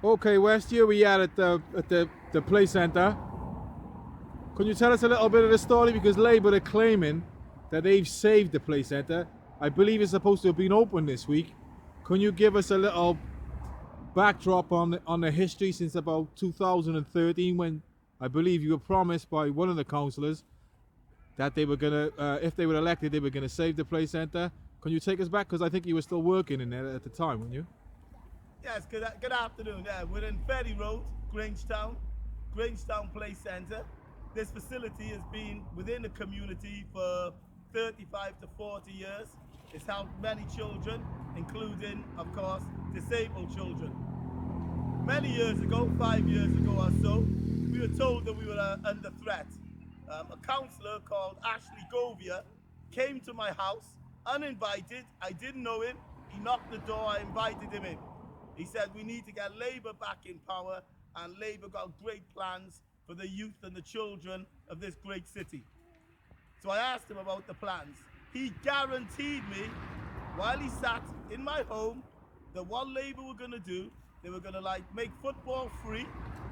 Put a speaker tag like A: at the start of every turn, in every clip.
A: Okay, West, here we are at the play centre. Can you tell us a little bit of the story? Because Labour are claiming that they've saved the play centre. I believe it's supposed to have been open this week. Can you give us a little backdrop on the history since about 2013, when I believe you were promised by one of the councillors that they were gonna, if they were elected, they were gonna save the play centre. Can you take us back? Because I think you were still working in there at the time, weren't you?
B: Yes, good afternoon. We're in Ferry Road, Grangetown Playcentre. This facility has been within the community for 35 to 40 years. It's helped many children, including, of course, disabled children. Many years ago, 5 years ago or so, we were told that we were under threat. A councillor called Ashley Govia came to my house uninvited. I didn't know him. He knocked the door. I invited him in. He said, we need to get Labour back in power, and Labour got great plans for the youth and the children of this great city. So I asked him about the plans. He guaranteed me, while he sat in my home, that what Labour were going to do, they were going to make football free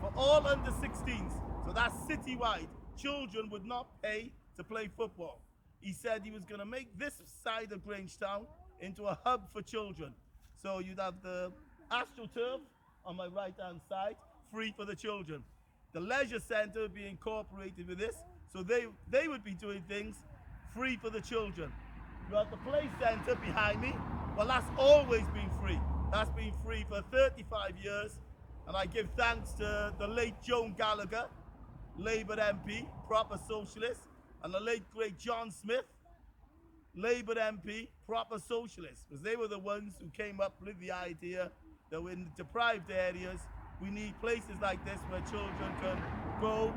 B: for all under 16s. So that's citywide. Children would not pay to play football. He said he was going to make this side of Grangetown into a hub for children. So you'd have the AstroTurf on my right-hand side, free for the children. The leisure centre would be incorporated with this, so they would be doing things free for the children. You have the play centre behind me. Well, that's always been free. That's been free for 35 years, and I give thanks to the late Joan Gallagher, Labour MP, proper socialist, and the late great John Smith, Labour MP, proper socialist, because they were the ones who came up with the idea that in deprived areas, we need places like this where children can go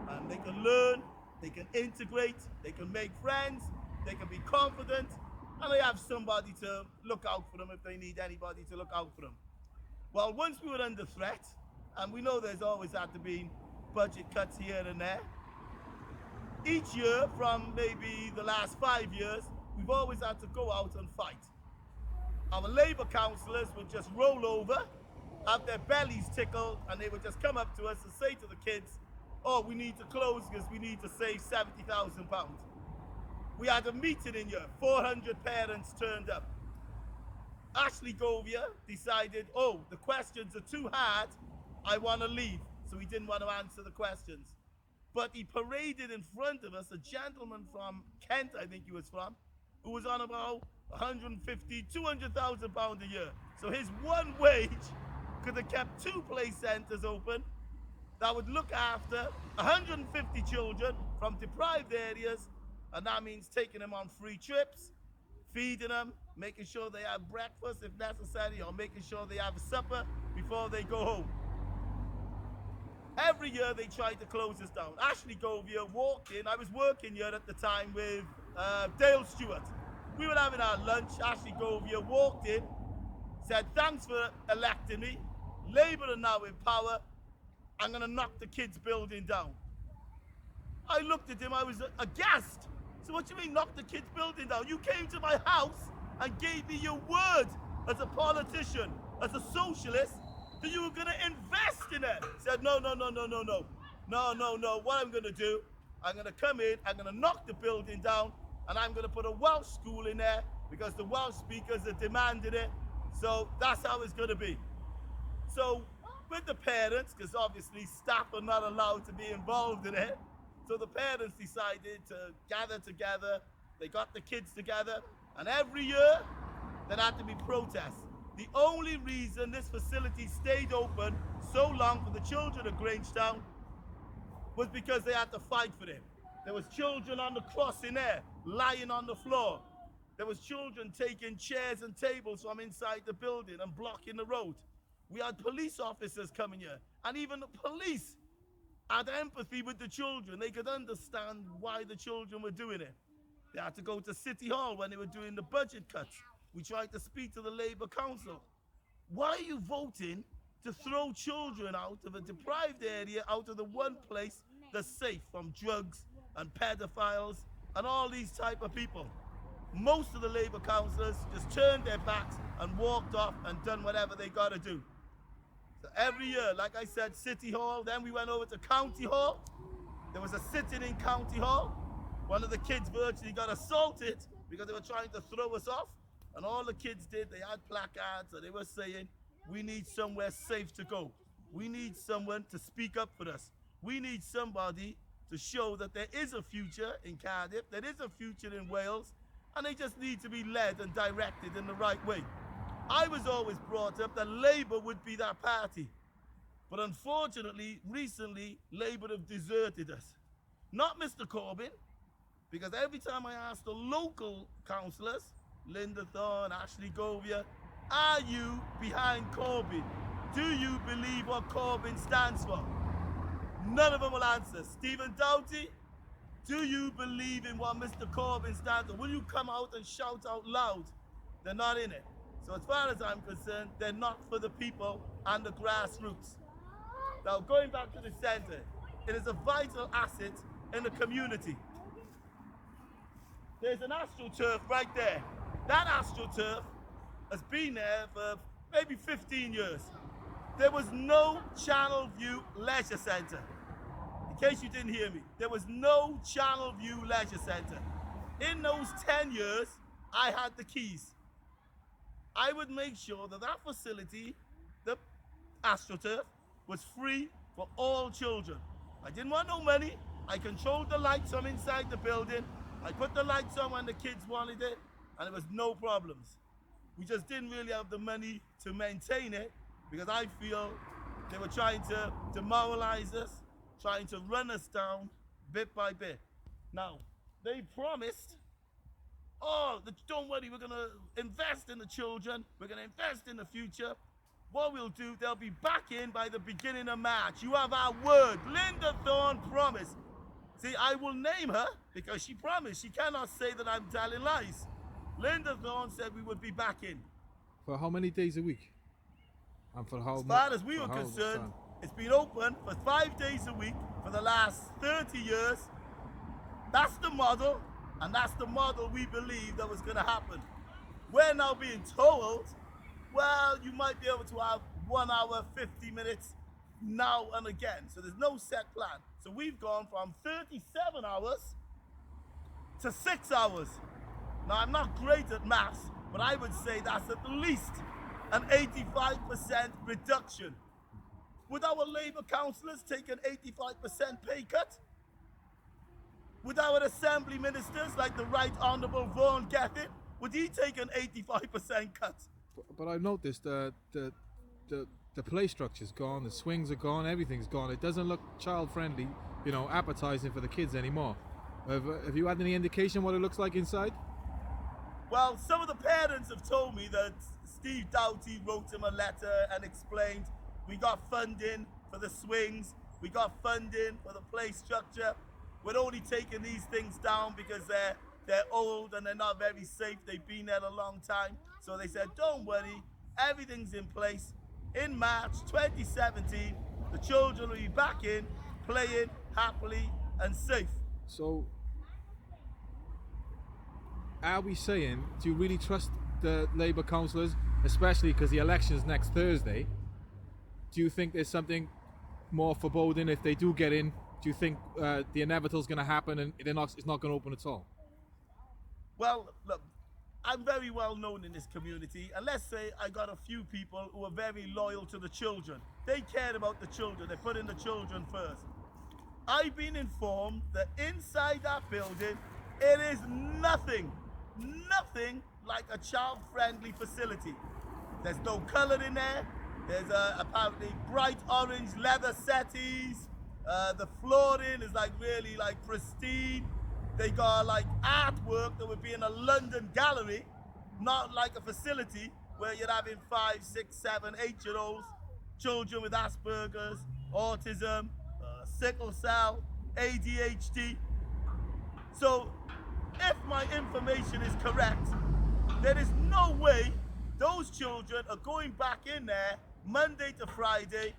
B: and they can learn, they can integrate, they can make friends, they can be confident, and they have somebody to look out for them if they need anybody to look out for them. Well, once we were under threat, and we know there's always had to be budget cuts here and there, each year from maybe the last 5 years, we've always had to go out and fight. Our Labour councillors would just roll over, have their bellies tickled, and they would just come up to us and say to the kids, oh, we need to close because we need to save £70,000. We had a meeting in here, 400 parents turned up. Ashley Govia decided, oh, the questions are too hard, I want to leave. So he didn't want to answer the questions. But he paraded in front of us a gentleman from Kent, I think he was from, who was on about 150, 200,000 pounds a year. So his one wage could have kept 2 play centres open that would look after 150 children from deprived areas, and that means taking them on free trips, feeding them, making sure they have breakfast if necessary, or making sure they have supper before they go home. Every year they tried to close us down. Ashley Govia walked in. I was working here at the time with Dale Stewart. We were having our lunch. Ashley Govia walked in, said, thanks for electing me. Labour are now in power. I'm going to knock the kids' building down. I looked at him, I was aghast. So what do you mean knock the kids' building down? You came to my house and gave me your word as a politician, as a socialist, that you were going to invest in it. Said, no. What I'm going to do, I'm going to come in, I'm going to knock the building down, and I'm going to put a Welsh school in there because the Welsh speakers are demanding it. So that's how it's going to be. So with the parents, because obviously staff are not allowed to be involved in it, so the parents decided to gather together. They got the kids together, and every year there had to be protests. The only reason this facility stayed open so long for the children of Grangetown was because they had to fight for it. There was children on the cross in there, lying on the floor. There was children taking chairs and tables from inside the building and blocking the road. We had police officers coming here, and even the police had empathy with the children. They could understand why the children were doing it. They had to go to City Hall when they were doing the budget cuts. We tried to speak to the Labour Council. Why are you voting to throw children out of a deprived area, out of the one place that's safe from drugs and pedophiles and all these type of people? Most of the Labour councillors just turned their backs and walked off and done whatever they got to do. So every year, like I said, City Hall, then we went over to County Hall. There was a sitting in County Hall. One of the kids virtually got assaulted because they were trying to throw us off. And all the kids did, they had placards and they were saying, we need somewhere safe to go. We need someone to speak up for us. We need somebody to show that there is a future in Cardiff, there is a future in Wales, and they just need to be led and directed in the right way. I was always brought up that Labour would be that party. But unfortunately, recently, Labour have deserted us. Not Mr. Corbyn, because every time I ask the local councillors, Linda Thorne, Ashley Govia, are you behind Corbyn? Do you believe what Corbyn stands for? None of them will answer. Stephen Doughty, do you believe in what Mr. Corbyn stands for? Will you come out and shout out loud? They're not in it. So as far as I'm concerned, they're not for the people and the grassroots. Now, going back to the centre, it is a vital asset in the community. There's an AstroTurf right there. That AstroTurf has been there for maybe 15 years. There was no Channel View Leisure Centre. In case you didn't hear me, there was no Channel View Leisure Centre. In those 10 years, I had the keys. I would make sure that that facility, the AstroTurf, was free for all children. I didn't want no money. I controlled the lights from inside the building. I put the lights on when the kids wanted it, and there was no problems. We just didn't really have the money to maintain it because I feel they were trying to demoralize us, trying to run us down bit by bit. Now, they promised, don't worry, we're going to invest in the children, we're going to invest in the future. What we'll do, they'll be back in by the beginning of March. You have our word. Linda Thorne promised. See, I will name her because she promised. She cannot say that I'm telling lies. Linda Thorne said we would be back in.
A: For how many days a week? And for how
B: As far as we were concerned, it's been open for 5 days a week for the last 30 years. That's the model, and that's the model we believe that was going to happen. We're now being told, well, you might be able to have 1 hour, 50 minutes now and again. So there's no set plan. So we've gone from 37 hours to 6 hours. Now, I'm not great at maths, but I would say that's at least an 85% reduction. Would our Labour councillors take an 85% pay cut? Would our Assembly ministers, like the Right Honourable Vaughan Gethin, would he take an 85% cut?
A: But I've noticed the play structure's gone, the swings are gone, everything's gone. It doesn't look child-friendly, appetizing for the kids anymore. Have you had any indication what it looks like inside?
B: Well, some of the parents have told me that Steve Doughty wrote him a letter and explained, we got funding for the swings, we got funding for the play structure. We're only taking these things down because they're old and they're not very safe. They've been there a long time. So they said, don't worry, everything's in place. In March 2017, the children will be back in, playing happily and safe.
A: So, are we saying, do you really trust the Labour councillors, especially because the election's next Thursday? Do you think there's something more foreboding if they do get in? Do you think the inevitable's going to happen and it's not going to open at all?
B: Well, look, I'm very well known in this community, and let's say I got a few people who are very loyal to the children. They care about the children, they put in the children first. I've been informed that inside that building, it is nothing like a child-friendly facility. There's no colour in there. There's apparently bright orange leather settees. The flooring is really pristine. They got artwork that would be in a London gallery, not like a facility where you're having 5, 6, 7, 8-year-olds, children with Asperger's, autism, sickle cell, ADHD. So if my information is correct, there is no way those children are going back in there Monday to Friday,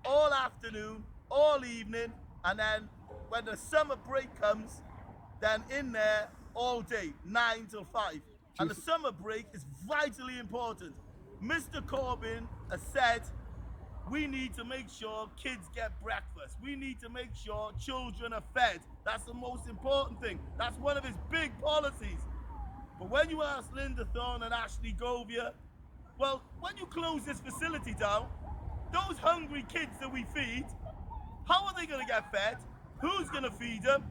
B: all afternoon, all evening, and then when the summer break comes, then in there all day, 9 till 5. And the summer break is vitally important. Mr. Corbyn has said, we need to make sure kids get breakfast. We need to make sure children are fed. That's the most important thing. That's one of his big policies. But when you ask Linda Thorne and Ashley Govia, well, when you close this facility down, those hungry kids that we feed, how are they going to get fed? Who's going to feed them?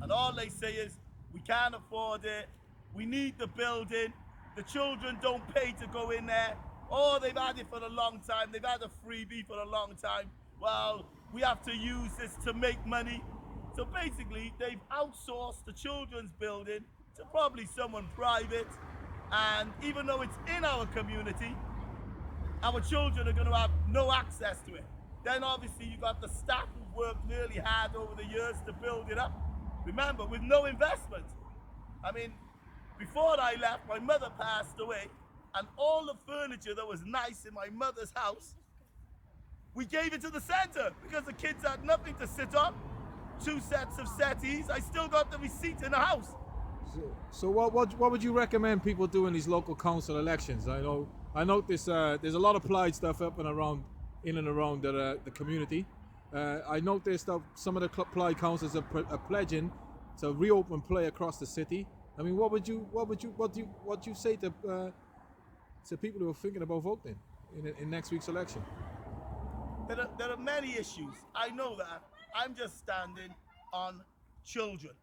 B: And all they say is, we can't afford it. We need the building. The children don't pay to go in there. Oh, they've had it for a long time. They've had a freebie for a long time. Well, we have to use this to make money. So basically, they've outsourced the children's building to probably someone private. And even though it's in our community, our children are going to have no access to it. Then obviously you got the staff who've worked really hard over the years to build it up. Remember, with no investment. I mean, before I left, my mother passed away, and all the furniture that was nice in my mother's house, we gave it to the centre because the kids had nothing to sit on. 2 sets of settees. I still got the receipt in the house.
A: So what would you recommend people do in these local council elections? I notice there's a lot of plaid stuff up and around, in and around the community. I noticed that some of the plaid councils are pledging to reopen play across the city. I mean, what do you say to people who are thinking about voting in next week's election?
B: There are many issues. I know that. I'm just standing on children.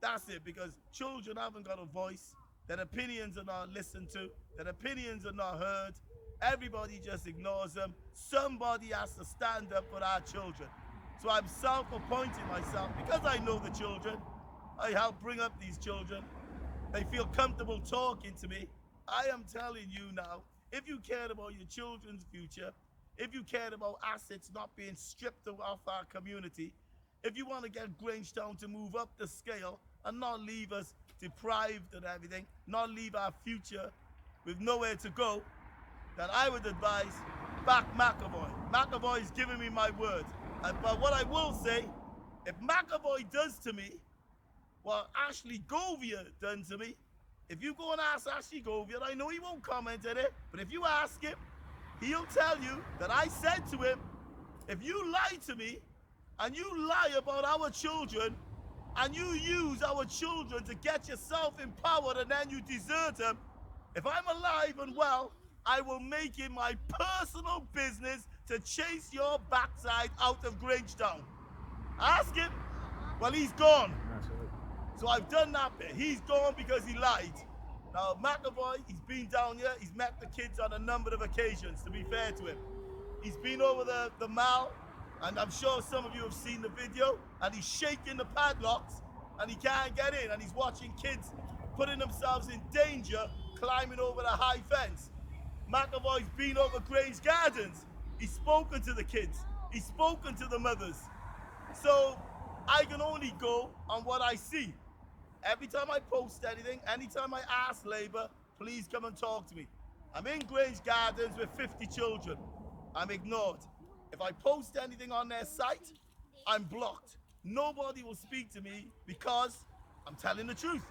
B: That's it, because children haven't got a voice. Their opinions are not listened to. Their opinions are not heard. Everybody just ignores them. Somebody has to stand up for our children. So I'm self-appointing myself because I know the children. I help bring up these children. They feel comfortable talking to me. I am telling you now, if you cared about your children's future, if you cared about assets not being stripped off our community, if you want to get Grangetown to move up the scale and not leave us deprived of everything, not leave our future with nowhere to go, then I would advise back McAvoy. McAvoy's given me my word. But what I will say, if McAvoy does to me what Ashley Govia done to me, if you go and ask Ashley Govia, I know he won't comment on it, but if you ask him, he'll tell you that I said to him, if you lie to me and you lie about our children and you use our children to get yourself empowered and then you desert them, if I'm alive and well, I will make it my personal business to chase your backside out of Grangetown. Ask him. Well, he's gone.
A: Absolutely.
B: So I've done that bit. He's gone because he lied. Now, McAvoy, he's been down here. He's met the kids on a number of occasions, to be fair to him. He's been over the mall, and I'm sure some of you have seen the video, and he's shaking the padlocks, and he can't get in, and he's watching kids putting themselves in danger climbing over the high fence. McAvoy's been over Grange Gardens. He's spoken to the kids. He's spoken to the mothers. So I can only go on what I see. Every time I post anything, anytime I ask Labour, please come and talk to me. I'm in Grange Gardens with 50 children. I'm ignored. If I post anything on their site, I'm blocked. Nobody will speak to me because I'm telling the truth.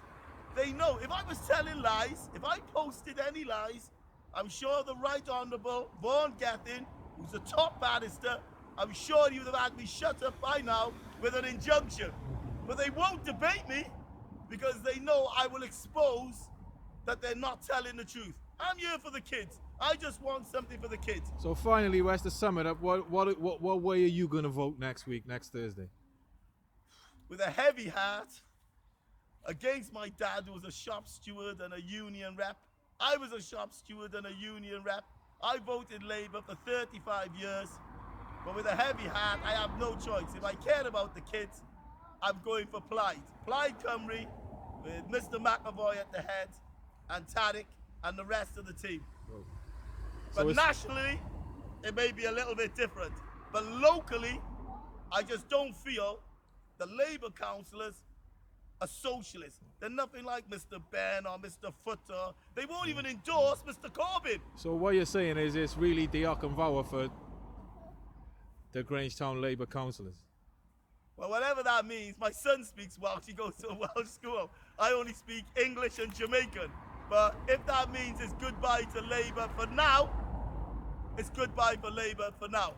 B: They know if I was telling lies, if I posted any lies, I'm sure the Right Honourable Vaughan Gethin, who's the top barrister, I'm sure he would have had me shut up by now with an injunction. But they won't debate me because they know I will expose that they're not telling the truth. I'm here for the kids. I just want something for the kids.
A: So finally, Wes, to sum it up, what way are you going to vote next week, next Thursday?
B: With a heavy heart, against my dad, who was a shop steward and a union rep. I was a shop steward and a union rep. I voted Labour for 35 years. But with a heavy heart, I have no choice. If I care about the kids, I'm going for Plaid. Plaid Cymru, with Mr. McAvoy at the head, and Tarek, and the rest of the team.
A: So
B: but nationally, it may be a little bit different. But locally, I just don't feel the Labour councillors are socialists. They're nothing like Mr. Ben or Mr. Footer. They won't even endorse Mr. Corbyn.
A: So what you're saying is it's really Diolch and Fawr for the Grangetown Labour councillors?
B: Well, whatever that means. My son speaks Welsh. He goes to a Welsh school. I only speak English and Jamaican. But if that means it's goodbye to Labour for now, it's goodbye for Labour for now.